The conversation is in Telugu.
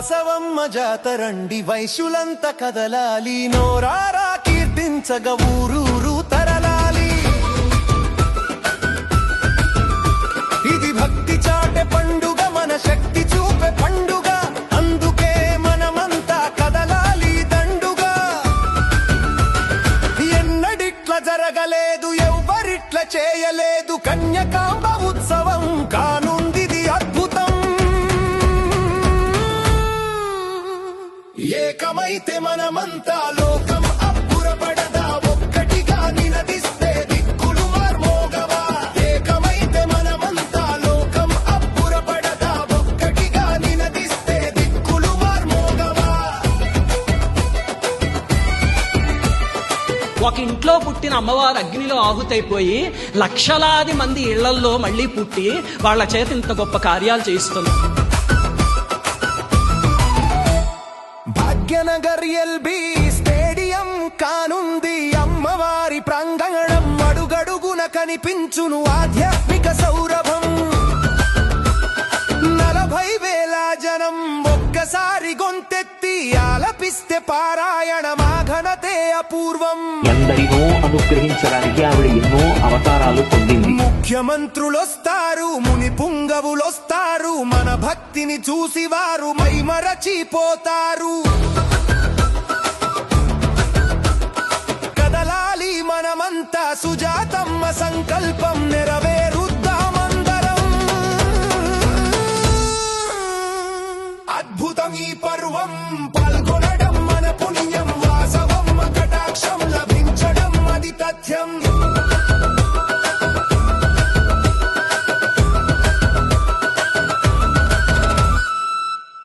బసవమ్మ జాతరండి వైశ్యులంత కదలాలి నోరారా కీర్తించగ ఊరూరు తరలాలి ఇది భక్తి చాటే పండుగ మన శక్తి చూపే పండుగ అందుకే మనమంతా కదలాలి దండుగా ఎన్నడిట్ల జరగలేదు ఎవ్వరిట్ల చేయలేదు కన్యకాంబ ఉత్సవం కానుందిది అద్భుతం ఏకమైతే మనమంతా లోకం అబ్బురపడదా ఒక్కటిగా నినదిస్తే దిక్కులు మార్మోగవా ఏకమైతే మనమంతా లోకం అబ్బురపడదా ఒక్కటిగా నినదిస్తే దిక్కులు మార్మోగవా ఒక ఇంట్లో పుట్టిన అమ్మవారు అగ్నిలో ఆహుతైపోయి లక్షలాది మంది ఇళ్లల్లో మళ్లీ పుట్టి వాళ్ళ చేత ఇంత గొప్ప కార్యాలు చేయిస్తుంది. భాగ్యనగర్ ఎల్బీ స్టేడియం కానుంది అమ్మవారి ప్రాంగణం అడుగడుగున కనిపించును ఆధ్యాత్మిక సౌరభం 40,000 జనం ఒక్కసారి గొంతెత్తి ఆలపిస్తే పారాయణమా ఘనతే అపూర్వం ఎందరినో అనుగ్రహించడానికి ఆవిడ ఎన్నో అవతారాలు పొందింది. ముఖ్యమంత్రులొస్తారు ముని పుంగవులొస్తారు మన భక్తిని చూసి వారు మైమరచిపోతారు కదలాలి మనమంతా సుజాతమ్మ సంకల్పం నెరవేర్చాలి